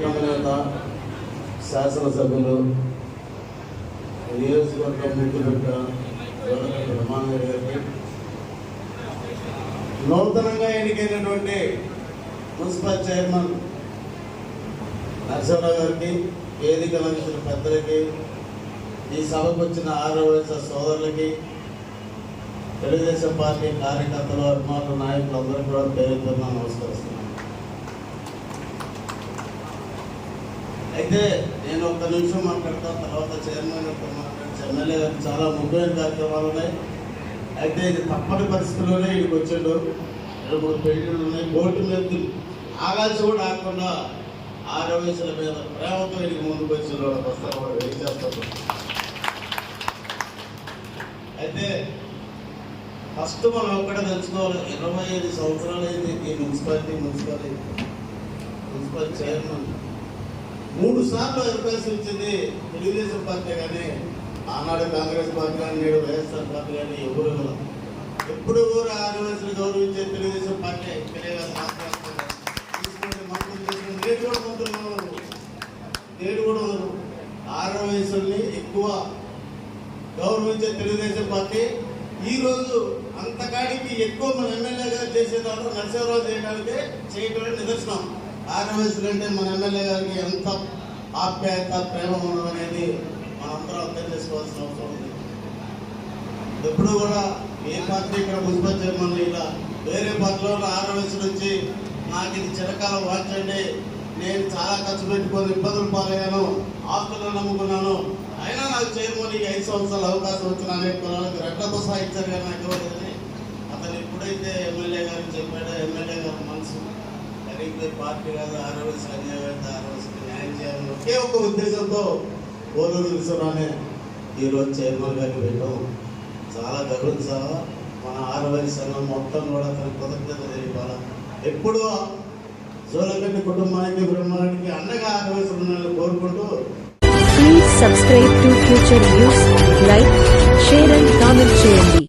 ప్రీతమ నేత శాసనసభ్యులు నియోజకవర్గం ముఖ్యమంత్రి బ్రహ్మానంద గారికి, నూతనంగా ఎన్నికైనటువంటి మున్సిపల్ చైర్మన్ నరసింహరావు గారికి, వేదిక లంచిన పెద్దలకి, ఈ సభకు వచ్చిన ఆర్యవైశ్య సోదరులకి, తెలుగుదేశం పార్టీ కార్యకర్తలు, అభిమానులు, నాయకులు అందరూ కూడా పేరుతో నమస్కరిస్తున్నాను. అయితే నేను ఒక్క నిమిషం మాట్లాడతాను, తర్వాత చైర్మన్ ఎమ్మెల్యే గారికి చాలా ముఖ్యమైన కార్యక్రమాలు ఉన్నాయి. అయితే ఇది తప్పని పరిస్థితుల్లోనే ఇక్కడికి వచ్చాడు. 2-3 పెళ్లిళ్ళు ఉన్నాయి. కోర్టు మీద ఆగాల్సి కూడా ఆగకుండా ఆర్యవైశ్యుల మీద ప్రేమతో ఇక్కడికి ముందుకు వచ్చిన వాళ్ళకి వస్తారు, కూడా వెయిట్ చేస్తారు. అయితే ఫస్ట్ మనం ఒక్కడే తెలుసుకోవాలి, 25 సంవత్సరాలు అయింది ఈ మున్సిపల్ చైర్మన్. 3 సార్లు అవకాశం ఇచ్చింది తెలుగుదేశం పార్టీ కానీ, ఆనాడు కాంగ్రెస్ పార్టీ కానీ, నేడు వైఎస్ఆర్ పార్టీ కానీ ఎవరు ఎప్పుడు కూడా ఆర్యవైశ్యులు గౌరవించే తెలుగుదేశం పార్టీ నేడు కూడా ఆర్యవైశ్యుల్ని ఎక్కువ గౌరవించే తెలుగుదేశం పార్టీ ఈరోజు అంతకాడికి ఎక్కువ మన ఎమ్మెల్యే గారు చేసేదాన్ని నరసింహరావు చేయడానికి నిదర్శనం. ఆర్యవైశ్యులు అంటే మన ఎమ్మెల్యే గారికి ఎంత ఆప్యాయత, ప్రేమ ఉన్నదనేది మనందరం అర్థం చేసుకోవాల్సిన అవసరం ఉంది. ఎప్పుడు కూడా ఏ పార్టీ ఇక్కడ మున్సిపల్ చైర్మన్ ఇలా వేరే పార్టీలో ఆర్యవైశ్యులు వచ్చి నాకు ఇది చిరకాలం వాచండి, నేను చాలా ఖర్చు పెట్టుకొని ఇబ్బందులు పాలయ్యాను, ఆస్తులు నమ్ముకున్నాను, అయినా నాకు చైర్మన్ 5 సంవత్సరాలు అవకాశం వచ్చిన అనేక కులాలకు రెట్లతో సాధించారు కానీ నాకు ఇవ్వలేదని అతను ఎప్పుడైతే ఎమ్మెల్యే గారికి చెప్పాడో, ఎమ్మెల్యే గారి మనసు కరీంపై పార్టీ కాదు, ఆర్యవైశ్యులు అన్యాయం, ఆర్యవైశ్యులు న్యాయం చేయాలని ఒకే ఒక ఉద్దేశంతో పోలూరు విశ్వరానే ఈరోజు చైర్మన్ గారికి పెట్టాం. చాలా గర్వించాలా. మన ఆర్యవైశ్య సంఘం మొత్తం కూడా తన కృతజ్ఞత తెలియాలి. ఎప్పుడూ జోలగడ్డ కుటుంబానికి, బ్రహ్మానికి అండగా ఆర్యవైశ్యులను కోరుకుంటూ. Please subscribe to Future News, like, share and comment చేయండి.